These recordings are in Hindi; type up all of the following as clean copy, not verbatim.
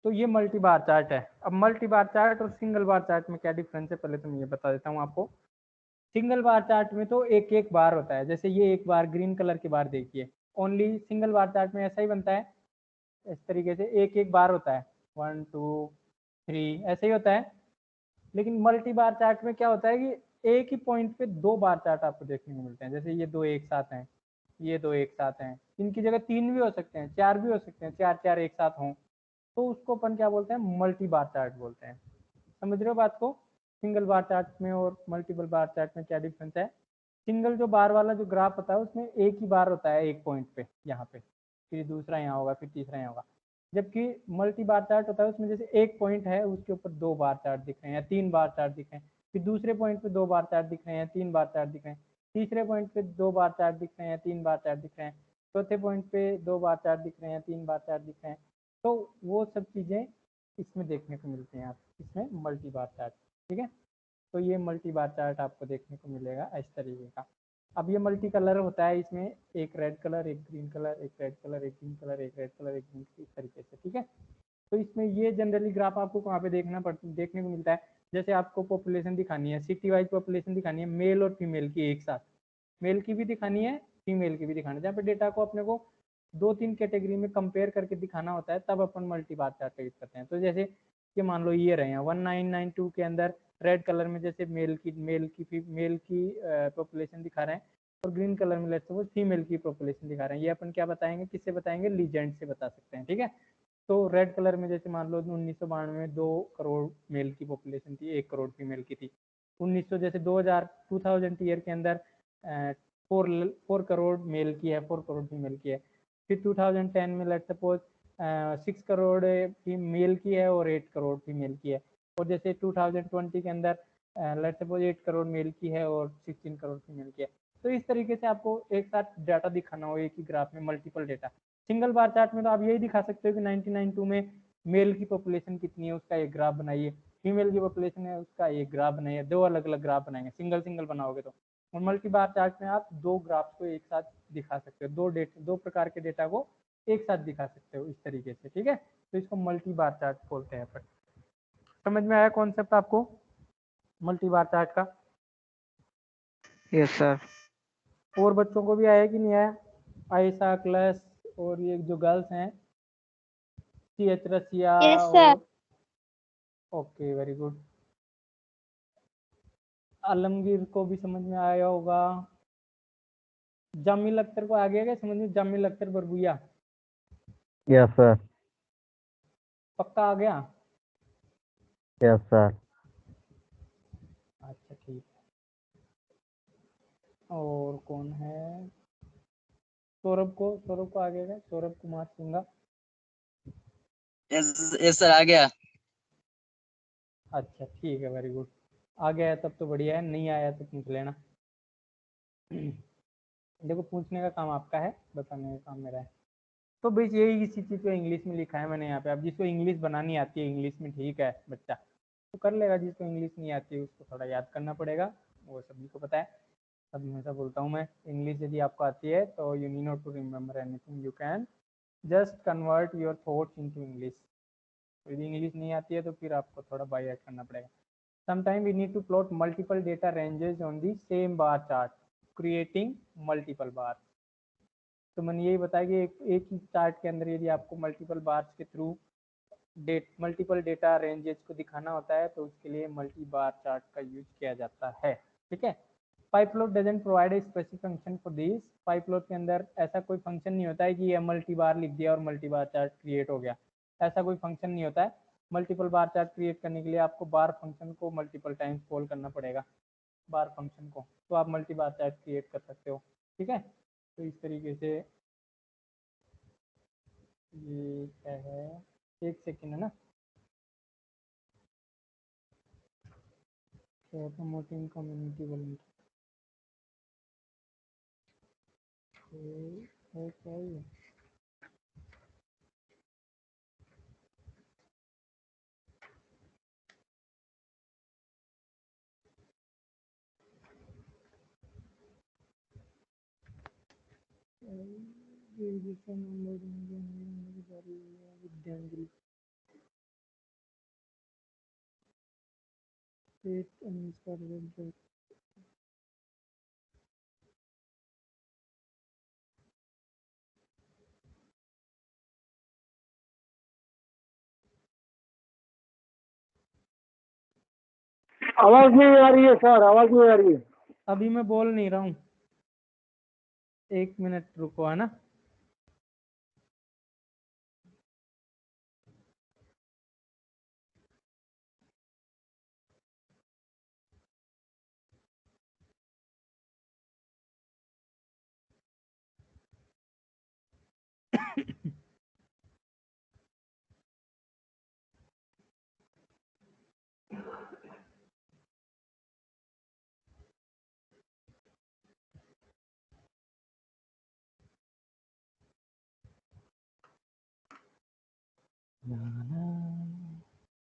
तो ये मल्टी बार चार्ट है। अब मल्टी बार चार्ट और सिंगल बार चार्ट में क्या डिफरेंस है, पहले तो मैं ये बता देता हूँ आपको। सिंगल बार चार्ट में तो एक एक बार होता है, जैसे ये एक बार ग्रीन कलर की बार देखिए, ओनली सिंगल बार चार्ट में ऐसा ही बनता है, इस तरीके से एक एक बार होता है, 1 2 3 ऐसे ही होता है। लेकिन मल्टी बार चार्ट में क्या होता है कि एक ही पॉइंट पे दो बार चार्ट आपको देखने को मिलते हैं, जैसे ये दो एक साथ हैं, ये दो एक साथ हैं, इनकी जगह तीन भी हो सकते हैं, चार भी हो सकते हैं, चार चार एक साथ हों, तो उसको अपन क्या बोलते हैं, मल्टी बार चार्ट बोलते हैं। समझ रहे हो बात को? सिंगल बार चार्ट में और मल्टीपल बार चार्ट में क्या डिफरेंस है? सिंगल जो बार वाला जो ग्राफ होता है उसमें एक ही बार होता है एक पॉइंट पे, यहाँ पे, फिर दूसरा यहाँ होगा, फिर तीसरा यहाँ होगा। जबकि मल्टी बार चार्ट होता है उसमें जैसे एक पॉइंट है उसके ऊपर दो बार चार्ट दिख रहे हैं या तीन बार चार्ट दिख रहे हैं, फिर दूसरे पॉइंट पे दो बार चार्ट दिख रहे हैं, तीन बार चार्ट दिख रहे हैं, तीसरे पॉइंट पे दो बार चार्ट दिख रहे हैं, तीन बार चार्ट दिख रहे हैं, चौथे पॉइंट पे दो बार चार्ट दिख रहे हैं, तीन बार चार्ट दिख रहे हैं। तो वो सब चीज़ें इसमें देखने को मिलती हैं, आप इसमें मल्टी बार चार्ट। ठीक है, तो ये मल्टी बार चार्ट आपको देखने को मिलेगा इस तरीके का। अब ये मल्टी कलर होता है, इसमें एक रेड कलर, एक ग्रीन कलर, एक रेड कलर, एक ग्रीन कलर, एक रेड कलर, एक ग्रीन, इस तरीके से। ठीक है, तो इसमें ये जनरली ग्राफ आपको कहाँ पे देखने को मिलता है, जैसे आपको पॉपुलेशन दिखानी है, सिटी वाइज पॉपुलेशन दिखानी है, मेल और फीमेल की एक साथ, मेल की भी दिखानी है, फीमेल की भी दिखानी है, जहाँ पे डेटा को अपने को दो तीन कैटेगरी में कंपेयर करके दिखाना होता है, तब अपन मल्टी बार चार्ट यूज करते हैं। तो जैसे ये मान लो ये रहे हैं 1992 के अंदर रेड कलर में जैसे मेल की पॉपुलेशन दिखा रहे हैं, और ग्रीन कलर में लेट्स सपोज फीमेल की पॉपुलेशन दिखा रहे हैं। ये अपन क्या बताएंगे, किससे बताएंगे, लीजेंड से बता सकते हैं। ठीक है, तो रेड कलर में जैसे मान लो 1992 में 2 करोड़ मेल की पॉपुलेशन थी, 1 करोड़ फीमेल की थी। 1900 जैसे 2000 ईयर के अंदर 4 करोड़ मेल की है, 4 करोड़ फीमेल की है। फिर 2010 में लेट सपोज 6 करोड़ मेल की है और 8 करोड़ फीमेल की है। और जैसे 2020 के अंदर लेट सपोज 8 करोड़ मेल की है और 16 करोड़ फीमेल की है। तो इस तरीके से आपको एक साथ डाटा दिखाना हो एक ही ग्राफ में, multiple data. Single bar chart में तो आप यही दिखा सकते हो कि 1992 में मेल की पॉपुलेशन कितनी है उसका एक ग्राफ बनाइए, फीमेल की पॉपुलेशन है उसका एक ग्राफ बनाइए, दो अलग अलग ग्राफ बनाएंगे, सिंगल सिंगल बनाओगे तो। और मल्टी बार चार्ट में आप दो ग्राफ को एक साथ दिखा सकते हो, दो प्रकार के डेटा को एक साथ दिखा सकते हो इस तरीके से। ठीक है, तो इसको मल्टी बार चार्ट बोलते हैं। पर समझ में आया कॉन्सेप्ट आपको मल्टी बार चार्ट का? Yes sir. और बच्चों को भी आया कि नहीं आया? आयशा, क्लस और ये जो गर्ल्स हैं, CH रसिया यस सर। और ओके वेरी गुड। आलमगीर को भी समझ में आया होगा। जामिल अख्तर को आ गया क्या समझ में? Jamil Akhtar Barbhuiya yes sir. पक्का आ गया? Yes sir. अच्छा ठीक है। और कौन है? सौरभ को आ गया क्या? सौरभ कुमार सिंघा। यस सर, आ गया। अच्छा ठीक है, वेरी गुड। आ गया है तब तो बढ़िया है, नहीं आया तो पूछ लेना। देखो पूछने का काम आपका है, बताने का काम मेरा है। तो भाई यही इसी चीज़ को इंग्लिश में लिखा है मैंने यहाँ पे। अब जिसको इंग्लिश बनानी आती है इंग्लिश में ठीक है बच्चा तो कर लेगा, जिसको इंग्लिश नहीं आती है उसको थोड़ा याद करना पड़ेगा, वो सभी को पता है। सब हमेशा बोलता हूँ मैं, इंग्लिश यदि आपको आती है तो you need not to remember anything, you can just convert your thoughts into English. यदि इंग्लिश नहीं आती है तो फिर आपको थोड़ा बाई ऐड करना पड़ेगा। Sometime we need to plot multiple data ranges on the same bar chart creating multiple bar. तो मैंने यही बताया कि एक ही चार्ट के अंदर यदि आपको मल्टीपल बार्स के थ्रू मल्टीपल डेटा रेंजेस को दिखाना होता है तो उसके लिए मल्टी बार चार्ट का यूज किया जाता है। ठीक है, pyplot doesn't provide a specific function for this. Pyplot के अंदर ऐसा कोई फंक्शन नहीं होता है कि ये मल्टी बार लिख दिया और मल्टी बार चार्ट क्रिएट हो गया, ऐसा कोई फंक्शन नहीं होता है। मल्टीपल बार चार्ट क्रिएट करने के लिए आपको बार फंक्शन को मल्टीपल टाइम्स कॉल करना पड़ेगा, बार फंक्शन को, तो आप मल्टी बार चार्ट क्रिएट कर सकते हो। ठीक है, तो इस तरीके से ये क्या है, एक सेकेंड है ना, प्रमोटिंग कम्युनिटी वॉलंटियर है क्या ये? विद्यांजलि आवाज नहीं आ रही है सर, आवाज नहीं आ रही है। अभी मैं बोल नहीं रहा हूँ, 1 मिनट रुको, है ना।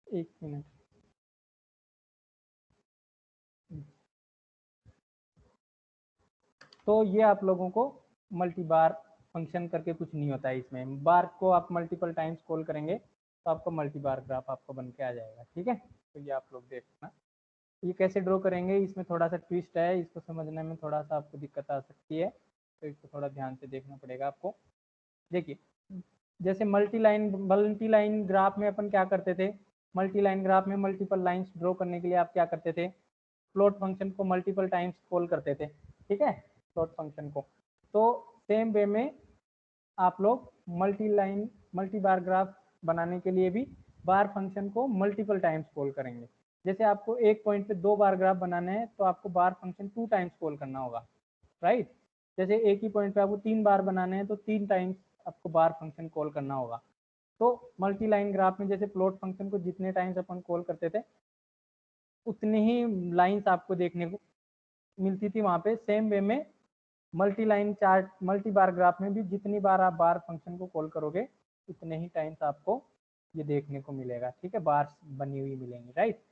एक मिनट। तो ये आप लोगों को मल्टी बार फंक्शन करके कुछ नहीं होता है इसमें। बार को आप मल्टीपल टाइम्स कॉल करेंगे तो आपका मल्टी बार ग्राफ आपको बन के आ जाएगा, ठीक है। तो ये आप लोग देखना ये कैसे ड्रॉ करेंगे, इसमें थोड़ा सा ट्विस्ट है, इसको समझने में थोड़ा सा आपको दिक्कत आ सकती है, तो इसको थोड़ा ध्यान से देखना पड़ेगा आपको। देखिए, जैसे मल्टी लाइन ग्राफ में अपन क्या करते थे, मल्टी लाइन ग्राफ में मल्टीपल लाइंस ड्रॉ करने के लिए आप क्या करते थे, प्लॉट फंक्शन को मल्टीपल टाइम्स कॉल करते थे, ठीक है, प्लॉट फंक्शन को। तो सेम वे में आप लोग मल्टी बार ग्राफ बनाने के लिए भी बार फंक्शन को मल्टीपल टाइम्स कॉल करेंगे। जैसे आपको एक पॉइंट पे 2 बार ग्राफ बनाना है तो आपको बार फंक्शन 2 टाइम्स कॉल करना होगा, राइट। जैसे एक ही पॉइंट पे आपको 3 बार बनाने हैं तो 3 टाइम्स आपको बार फंक्शन कॉल करना होगा। तो मल्टी लाइन ग्राफ में जैसे प्लॉट फंक्शन को जितने टाइम्स अपन कॉल करते थे उतनी ही लाइंस आपको देखने को मिलती थी वहाँ पे। सेम वे में multi line chart multi bar graph में भी जितनी बार आप बार फंक्शन को कॉल करोगे उतने ही टाइम्स आपको ये देखने को मिलेगा, ठीक है, बार्स बनी हुई मिलेंगी, राइट।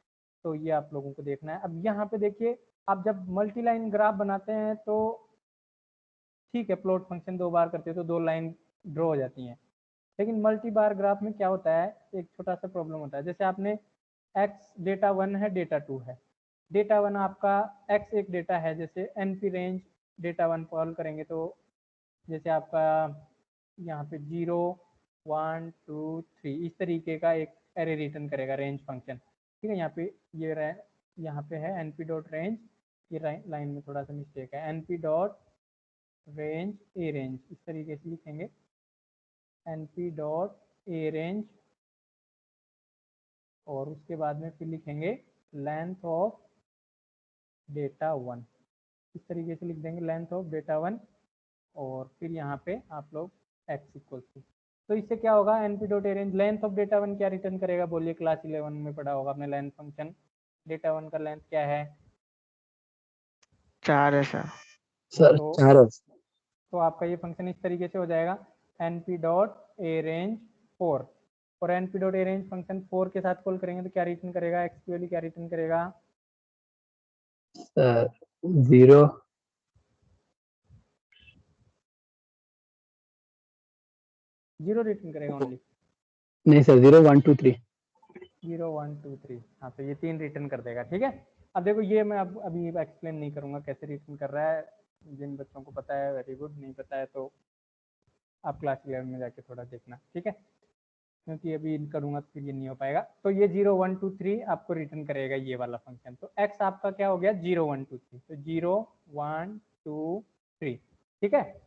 तो ये आप लोगों को देखना है। अब यहाँ पे देखिए, आप जब मल्टी लाइन ग्राफ बनाते हैं तो ठीक है, प्लॉट फंक्शन 2 बार करते हैं तो 2 लाइन ड्रॉ हो जाती हैं, लेकिन मल्टी बार ग्राफ में क्या होता है, एक छोटा सा प्रॉब्लम होता है। जैसे आपने एक्स डेटा 1 है, डेटा 2 है, डेटा 1 आपका एक्स एक डेटा है, जैसे एनपी रेंज डेटा 1 कॉल करेंगे तो जैसे आपका यहाँ पे 0 1 2 3 इस तरीके का एक एरे रिटर्न करेगा रेंज फंक्शन, ठीक है। यहाँ पे ये यहाँ पे है एनपी डॉट रेंज, ये लाइन में थोड़ा सा मिस्टेक है, एनपी डॉट रेंज ए रेंज इस तरीके से लिखेंगे, एनपी डॉट ए रेंज, और उसके बाद में फिर लिखेंगे लेंथ ऑफ डेटा 1, इस तरीके से लिख देंगे लेंथ ऑफ डेटा 1, और फिर यहाँ पे आप लोग x इक्वल टू, तो इससे क्या होगा, NP dot arrange length of data 1 क्या रिटर्न करेगा, बोलिए, क्लास 11 में पढ़ा होगा आपने लेंथ फंक्शन, डेटा 1 का लेंथ क्या है, 4 है सर। सर तो 4 है। तो आपका ये फंक्शन इस तरीके से हो जाएगा, np डॉट ए रेंज 4, और np dot A range function 4 के साथ कॉल करेंगे तो क्या रिटर्न करेगा, x की वैल्यू क्या रिटर्न करेगा, सर 0 0 रिटर्न करेगा ओनली, नहीं सर, 0 1 2 3। 0 1 2 3, हाँ, तो ये 3 रिटर्न कर देगा, ठीक है। अब देखो ये मैं अब अभी एक्सप्लेन नहीं करूंगा कैसे रिटर्न कर रहा है, जिन बच्चों को पता है वेरी गुड, नहीं पता है तो आप क्लास 11 में जाके थोड़ा देखना, ठीक है, क्योंकि अभी करूंगा तो फिर ये नहीं हो पाएगा। तो ये 0 1 2 3 आपको रिटर्न करेगा ये वाला फंक्शन, तो x आपका क्या हो गया 0 1 2 3, तो 0 1 2 3, ठीक है।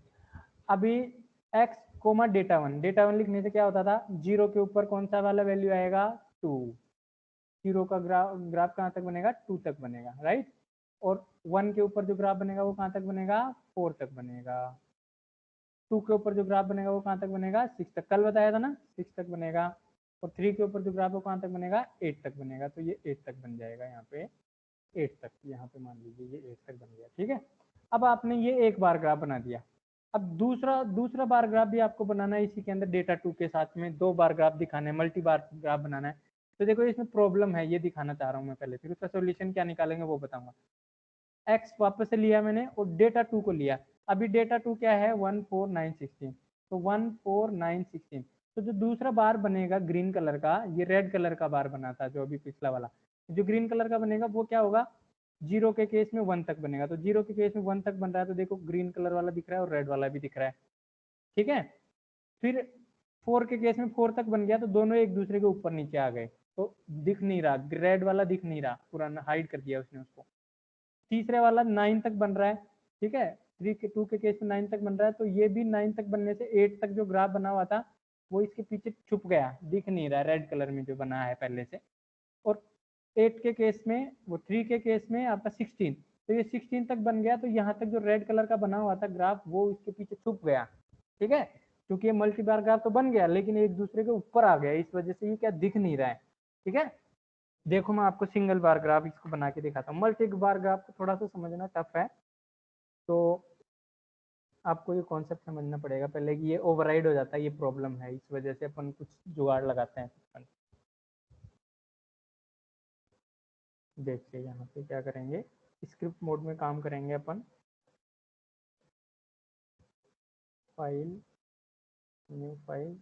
अभी x कोमा डेटा 1 लिखने से क्या होता था, 0 के ऊपर कौन सा वाला वैल्यू आएगा 2, 0 का ग्राफ कहाँ तक बनेगा 2 तक बनेगा, राइट, और 1 के ऊपर जो ग्राफ बनेगा वो कहाँ तक बनेगा 4 तक बनेगा, 2 के ऊपर जो ग्राफ बनेगा वो कहाँ तक बनेगा 6 तक, कल बताया था ना 6 तक बनेगा, और 3 के ऊपर जो ग्राफ है वो कहाँ तक बनेगा 8 तक बनेगा, तो ये 8 तक बन जाएगा, यहाँ पे 8 तक, यहाँ पे मान लीजिए ये 8 तक बन गया, ठीक है। अब आपने ये एक बार ग्राफ बना दिया, अब दूसरा बार ग्राफ भी आपको बनाना है इसी के अंदर, डेटा 2 के साथ में 2 बार ग्राफ दिखाना है, मल्टी बार ग्राफ बनाना है। तो देखो इसमें प्रॉब्लम है, ये दिखाना चाह रहा हूँ मैं पहले, फिर उसका सोल्यूशन क्या निकालेंगे वो बताऊंगा। x वापस से लिया मैंने और डेटा 2 को लिया, अभी डेटा 2 क्या है 14916, तो 14916, तो जो दूसरा बार बनेगा ग्रीन कलर का, ये रेड कलर का बार बना था जो अभी पिछला वाला, जो ग्रीन कलर का बनेगा वो क्या होगा, 0 के केस में 1 तक बनेगा। तो 0 के केस में 1 तक बन रहा है तो देखो ग्रीन कलर वाला दिख रहा है और रेड वाला भी दिख रहा है, ठीक है। फिर 4 के केस में 4 तक बन गया तो दोनों एक दूसरे के ऊपर नीचे आ गए, तो दिख नहीं रहा, रेड वाला दिख नहीं रहा, पूरा हाइड कर दिया उसने उसको। तीसरे वाला 9 तक बन रहा है, ठीक है, 2 के केस में 9 तक बन रहा है, तो ये भी 9 तक बनने से 8 तक जो ग्राफ बना हुआ था वो इसके पीछे छुप गया, दिख नहीं रहा रेड कलर में जो बना है पहले से। और 8 के केस में, वो 3 के केस में आपका 16, तो ये 16 तक बन गया, तो यहाँ तक जो रेड कलर का बना हुआ था ग्राफ वो इसके पीछे छुप गया, ठीक है। क्योंकि ये मल्टी बार ग्राफ तो बन गया लेकिन एक दूसरे के ऊपर आ गया, इस वजह से ये क्या दिख नहीं रहा है, ठीक है। देखो मैं आपको सिंगल बार ग्राफ इसको बना के दिखाता हूँ। मल्टी बार ग्राफ को थोड़ा सा समझना टफ है, तो आपको ये कॉन्सेप्ट समझना पड़ेगा पहले कि ये ओवरराइड हो जाता है, ये प्रॉब्लम है, इस वजह से अपन कुछ जुगाड़ लगाते हैं। देखिए यहाँ पे क्या करेंगे, स्क्रिप्ट मोड में काम करेंगे अपन। फाइल, न्यू फाइल,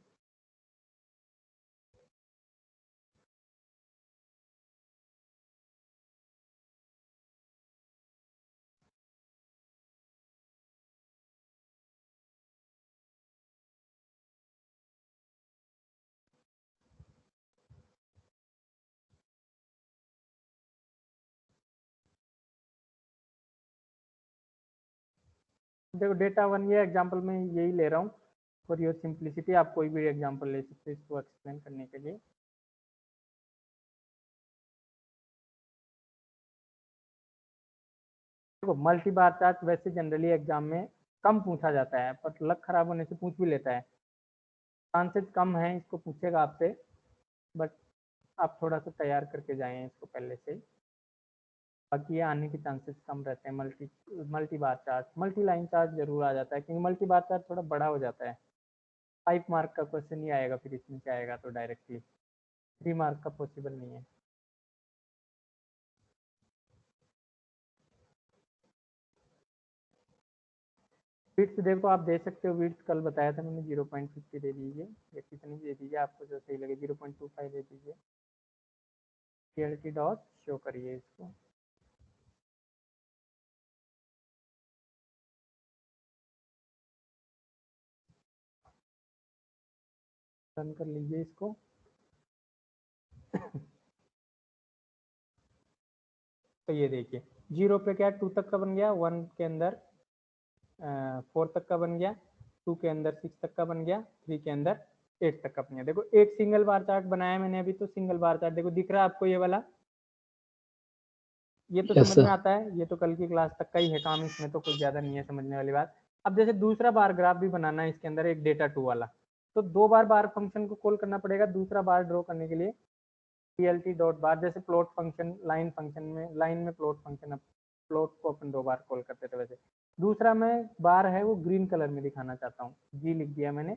देखो डेटा वन, ये एग्जांपल में यही ले रहा हूँ फॉर योर सिंप्लिसिटी, आप कोई भी एग्जांपल ले सकते हैं इसको एक्सप्लेन करने के लिए। देखो मल्टी बार चार्ट वैसे जनरली एग्जाम में कम पूछा जाता है, पर लक खराब होने से पूछ भी लेता है, चांसेस कम है इसको पूछेगा आपसे, बट आप थोड़ा सा तैयार करके जाएं इसको पहले से, बाकी ये आने के चांसेस कम रहते हैं। Multi bar chart, multi line chart जरूर आ जाता है, क्योंकि मल्टी बार चार्ट थोड़ा बड़ा हो जाता है। 5 मार्क का क्वेश्चन नहीं आएगा, फिर इसमें से आएगा तो डायरेक्टली 3 मार्क का पॉसिबल नहीं है। विड्थ देखो आप दे सकते हो, विड्थ कल बताया था मैंने 0.50 दे दीजिए, या कितनी दे दीजिए आपको जो सही लगे, 0.25 दे दीजिए। PLT डॉट शो करिए इसको, रन कर लीजिए इसको। तो ये देखिए 0 पे क्या 2 तक का बन गया, 1 के अंदर 4 तक का बन गया, 2 के अंदर 6 तक का बन गया, 3 के अंदर 8 तक का बन गया। देखो एक सिंगल बार चार्ट बनाया मैंने अभी, तो सिंगल बार चार्ट देखो दिख रहा है आपको ये वाला, ये तो यस समझ में सर। आता है, ये तो कल की क्लास तक का ही है काम, इसमें तो कुछ ज्यादा नहीं है समझने वाली बात। अब जैसे दूसरा बार ग्राफ भी बनाना है इसके अंदर, एक डेटा 2 वाला, तो 2 बार फंक्शन को कॉल करना पड़ेगा दूसरा बार ड्रॉ करने के लिए। PLT डॉट बार, जैसे प्लॉट फंक्शन लाइन फंक्शन में, लाइन में प्लॉट फंक्शन, प्लॉट को अपन 2 बार कॉल करते थे, वैसे दूसरा में बार है वो ग्रीन कलर में दिखाना चाहता हूँ, जी लिख दिया मैंने,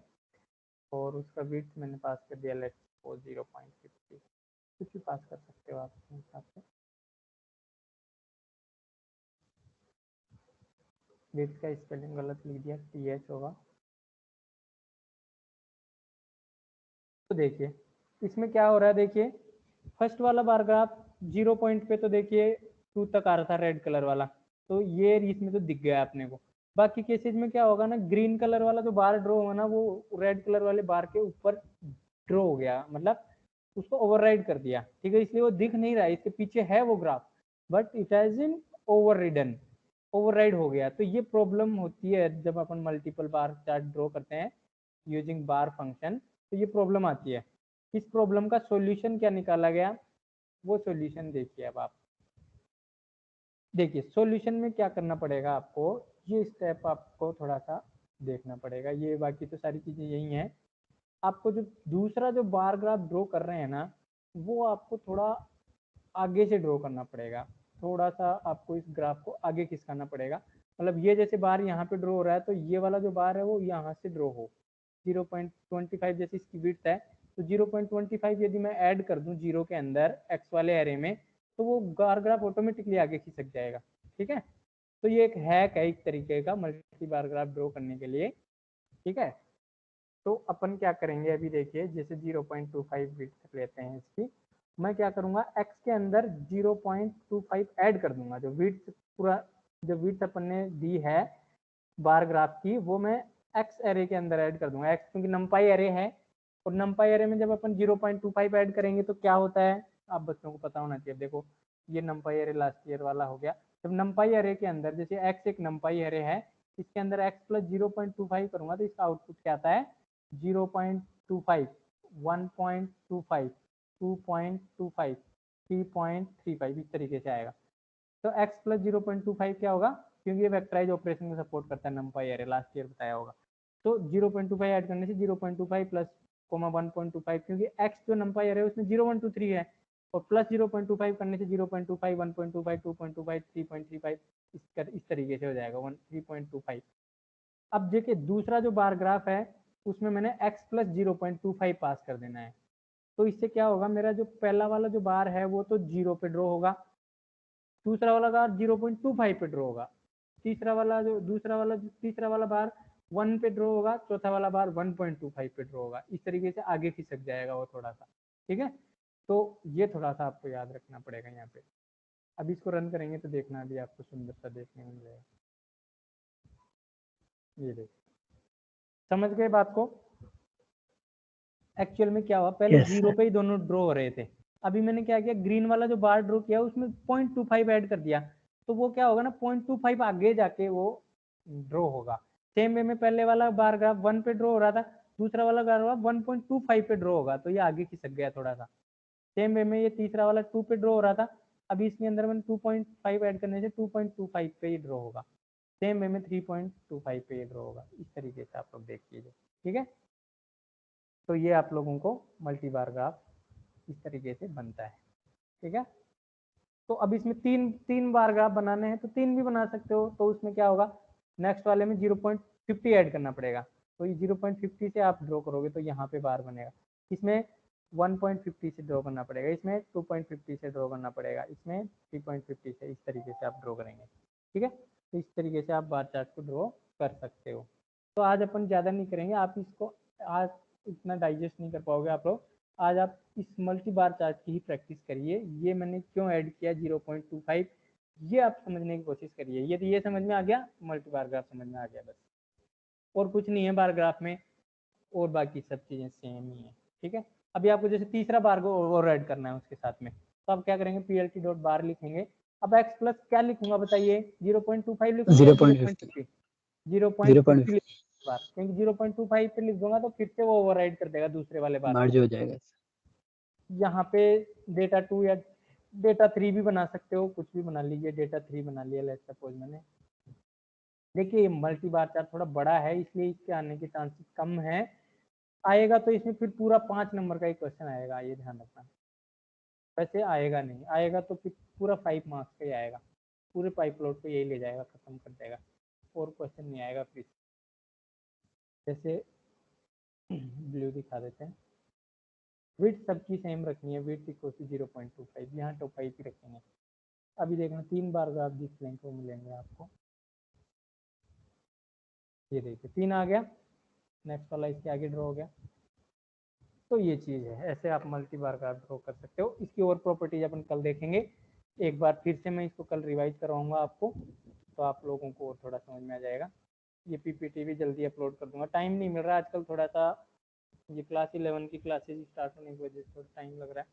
और उसका विड्थ मैंने पास कर दिया लेट्स सपोज 0.50, कुछ भी पास कर सकते हो आप अपने हिसाब से। विड्थ का स्पेलिंग गलत लिख दिया, TH होगा। तो देखिए इसमें क्या हो रहा है, देखिए फर्स्ट वाला बार ग्राफ 0 पॉइंट पे तो देखिए 2 तक आ रहा था रेड कलर वाला, तो ये इसमें तो दिख गया अपने को। बाकी केसेस में क्या होगा ना, ग्रीन कलर वाला जो बार ड्रॉ होगा ना वो रेड कलर वाले बार के ऊपर ड्रॉ हो गया, मतलब उसको ओवरराइड कर दिया, ठीक है, इसलिए वो दिख नहीं रहा है, इसके पीछे है वो graph, but it has in overridden, override हो गया। तो ये प्रॉब्लम होती है जब अपन मल्टीपल बार चार्ट ड्रॉ करते हैं यूजिंग बार फंक्शन, तो ये प्रॉब्लम आती है। इस प्रॉब्लम का सॉल्यूशन क्या निकाला गया, वो सॉल्यूशन देखिए। अब आप देखिए सॉल्यूशन में क्या करना पड़ेगा आपको, ये स्टेप आपको थोड़ा सा देखना पड़ेगा, ये बाकी तो सारी चीजें यही हैं। आपको जो दूसरा जो बार ग्राफ ड्रॉ कर रहे हैं ना, वो आपको थोड़ा आगे से ड्रॉ करना पड़ेगा, थोड़ा सा आपको इस ग्राफ को आगे खिसकाना पड़ेगा। मतलब ये जैसे बार यहाँ पे ड्रॉ हो रहा है, तो ये वाला जो बार है वो यहाँ से ड्रॉ हो। 0.25 जैसी इसकी विड्थ है, तो 0.25 यदि मैं ऐड कर दूं 0 के अंदर एक्स वाले एरे में, तो वो बार ग्राफ ऑटोमेटिकली आगे खिसक जाएगा, ठीक है। तो ये एक हैक है एक तरीके का मल्टी बार ग्राफ ड्रॉ करने के लिए, ठीक है। तो अपन क्या करेंगे अभी देखिए, जैसे 0.25 विड्थ लेते हैं इसकी, मैं क्या करूंगा x के अंदर 0.25 ऐड कर दूंगा। जो विड्थ पूरा जो विड्थ अपन ने दी है बार ग्राफ की वो मैं x एरे के अंदर ऐड कर दूंगा। x क्योंकि नंपाई एरे है और नंपाई एरे में जब अपन 0.25 ऐड करेंगे तो क्या होता है आप बच्चों को पता होना चाहिए। देखो ये नंपाई एरे लास्ट ईयर वाला हो गया। जब नंपाई एरे के अंदर जैसे x एक नंपाई एरे है इसके अंदर x प्लस 0.25 करूंगा तो इसका आउटपुट क्या आता है 0.25 1.25 2.25 3.35 इस तरीके से आएगा। तो x प्लस 0.25 क्या होगा क्योंकि ये वेक्टराइज ऑपरेशन को सपोर्ट करता है नंपाई एरे लास्ट ईयर बताया होगा। तो 0.25 ऐड करने से 0.25 प्लस 1.25 क्योंकि x जो नंपाई एरे है उसमें 0.123 है और प्लस 0.25 करने से 0.25 1.25 2.25 3.35 इस तरीके से हो जाएगा 3.25। अब देखिए दूसरा जो बार ग्राफ है उसमें मैंने x प्लस 0.25 पास कर देना है। तो इससे क्या होगा मेरा जो पहला वाला जो बार है वो तो 0 पे ड्रॉ होगा, दूसरा वाला बार 0.25 पे ड्रॉ होगा, तीसरा वाला बार 1 पे ड्रॉ होगा, चौथा वाला बार 1.25 पे ड्रॉ होगा। इस तरीके से आगे खिसक जाएगा वो थोड़ा सा। ठीक है तो ये थोड़ा सा आपको याद रखना पड़ेगा यहाँ पे। अब इसको रन करेंगे तो देखना अभी आपको सुंदर सा देखने को मिलेगा। ये देखिए समझ गए बात को। एक्चुअल में क्या हुआ पहले Yes, जीरो sir. पे ही दोनों ड्रॉ हो रहे थे। अभी मैंने क्या किया ग्रीन वाला जो बार ड्रॉ किया उसमें 0.25 ऐड कर दिया तो वो क्या होगा ना 0.25 आगे जाके वो ड्रॉ होगा। सेम वे में पहले वाला बार ग्राफ 1 पे ड्रॉ हो रहा था, दूसरा वाला ग्राफ 1.25 पे ड्रॉ होगा तो ये आगे खिसक गया थोड़ा सा। सेम वे में ये तीसरा वाला 2 पे ड्रॉ हो रहा था, अभी इसके अंदर मैंने 2.5 ऐड करने से 2.25 पे ही ड्रॉ होगा। सेम वे में 3.25 पे ही ड्रॉ होगा। इस तरीके से आप लोग देख लीजिए। ठीक है तो ये आप लोगों को मल्टी बार ग्राफ इस तरीके से बनता है। ठीक है तो अब इसमें तीन तीन बार ग्राफ बनाने हैं तो तीन भी बना सकते हो। तो उसमें क्या होगा नेक्स्ट वाले में 0.50 ऐड करना पड़ेगा। तो ये 0.50 से आप ड्रॉ करोगे तो यहाँ पे बार बनेगा। इसमें 1.50 से ड्रॉ करना पड़ेगा, इसमें 2.50 से ड्रॉ करना पड़ेगा, इसमें 3.50 से। इस तरीके से आप ड्रॉ करेंगे। ठीक है तो इस तरीके से आप बार चार्ट को ड्रॉ कर सकते हो। तो आज अपन ज़्यादा नहीं करेंगे, आप इसको आज इतना डाइजेस्ट नहीं कर पाओगे आप लोग। आज आप इस मल्टी बार चार्ट की ही प्रैक्टिस करिए। ये मैंने क्यों ऐड किया 0.25 ये आप समझने की कोशिश करिए। यदि ये समझ में आ गया मल्टी बार ग्राफ समझ में आ गया बस, और कुछ नहीं है बार ग्राफ में, और बाकी सब चीज़ें सेम ही है। ठीक है अभी आपको जैसे तीसरा बार को और ऐड करना है उसके साथ में तो आप क्या करेंगे PLT डॉट बार लिखेंगे। अब x प्लस क्या लिखूंगा बताइए 0.25 लिखूंगा या 0.50. 0.50? 0.50 0.50 बार क्योंकि 0.25 पे लिख दूंगा तो फिर से वो ओवरराइड कर देगा दूसरे वाले बार को। मर्ज हो जाएगा. यहाँ पे डेटा 2 या डेटा 3 भी बना सकते हो, कुछ भी बना लीजिए। डेटा 3 बना लिया लेट्स सपोज मैंने। देखिए ये मल्टी बार चार्ट थोड़ा बड़ा है इसलिए इसके आने के चांसेस कम है। आएगा तो इसमें फिर पूरा 5 नंबर का एक क्वेश्चन आएगा, ये ध्यान रखना। वैसे आएगा नहीं, आएगा तो फिर पूरा 5 मार्क्स का ही आएगा, पूरे पाइप प्लॉट को यही ले जाएगा, खत्म कर देगा, और क्वेश्चन नहीं आएगा फिर। जैसे ब्लू दिखा देते हैं। विड्थ सबकी सेम रखनी है, विड्थ इक्वल टू 0.25, यहाँ 25 ही रखेंगे। अभी देखना 3 बार ग्राफ दिखने को मिलेंगे आपको। ये देखिए 3 आ गया, नेक्स्ट वाला इसके आगे ड्रॉ हो गया। तो ये चीज़ है, ऐसे आप मल्टी बार ग्राफ ड्रॉ कर सकते हो। इसकी और प्रॉपर्टीज अपन कल देखेंगे। एक बार फिर से मैं इसको कल रिवाइज करवाऊंगा आपको तो आप लोगों को और थोड़ा समझ में आ जाएगा। ये PPT भी जल्दी अपलोड कर दूंगा, टाइम नहीं मिल रहा आजकल थोड़ा सा। ये क्लास 11 की क्लासेज स्टार्ट होने की वजह से थोड़ा टाइम लग रहा है,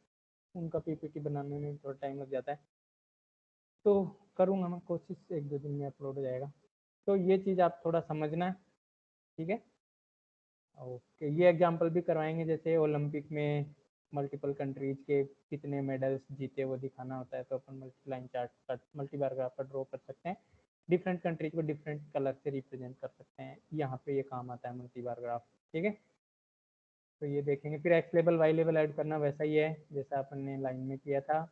उनका PPT बनाने में थोड़ा टाइम लग जाता है। तो करूँगा मैं कोशिश, 1-2 दिन में अपलोड हो जाएगा। तो ये चीज़ आप थोड़ा समझना है। ठीक है ओके ये एग्जांपल भी करवाएंगे, जैसे ओलंपिक में मल्टीपल कंट्रीज के कितने मेडल्स जीते वो दिखाना होता है तो अपन मल्टी लाइन चार्ट का मल्टी बार ग्राफ पर ड्रॉ कर सकते हैं। डिफरेंट कंट्रीज को डिफरेंट कलर से रिप्रेजेंट कर सकते हैं, यहाँ पे ये काम आता है मल्टी बार ग्राफ। ठीक है तो ये देखेंगे। फिर x level y level add करना वैसा ही है जैसा अपन ने लाइन में किया था।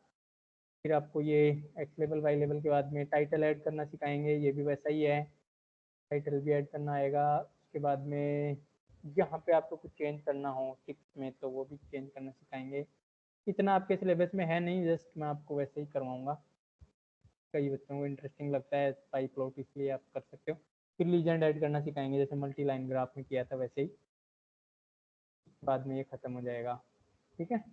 फिर आपको ये एक्स लेवल वाई लेवल के बाद में टाइटल ऐड करना सिखाएंगे, ये भी वैसा ही है, टाइटल भी ऐड करना आएगा। उसके बाद में यहाँ पे आपको कुछ चेंज करना हो टिप्स में तो वो भी चेंज करना सिखाएंगे। इतना आपके सिलेबस में है नहीं, जस्ट मैं आपको वैसे ही करवाऊँगा, कई बच्चों को इंटरेस्टिंग लगता है पाई प्लॉट इसलिए आप कर सकते हो। फिर लीजेंड ऐड करना सिखाएंगे जैसे मल्टी लाइन ग्राफ में किया था वैसे ही, बाद में ये ख़त्म हो जाएगा। ठीक है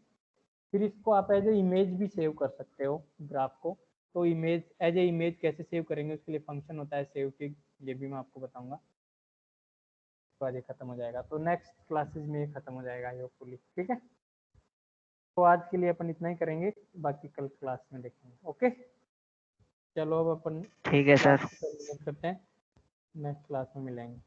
फिर इसको आप एज ए इमेज भी सेव कर सकते हो ग्राफ को। तो इमेज एज ए इमेज कैसे सेव करेंगे, उसके लिए फंक्शन होता है सेव टिक, ये भी मैं आपको बताऊंगा। तो आज ये खत्म हो जाएगा, तो नेक्स्ट क्लासेस में ये खत्म हो जाएगा होपफुली, ठीक है। तो आज के लिए अपन इतना ही करेंगे, बाकी कल क्लास में देखेंगे। ओके, चलो अब अपन ठीक है सर। क्लास करते हैं, नेक्स्ट क्लास में मिलेंगे।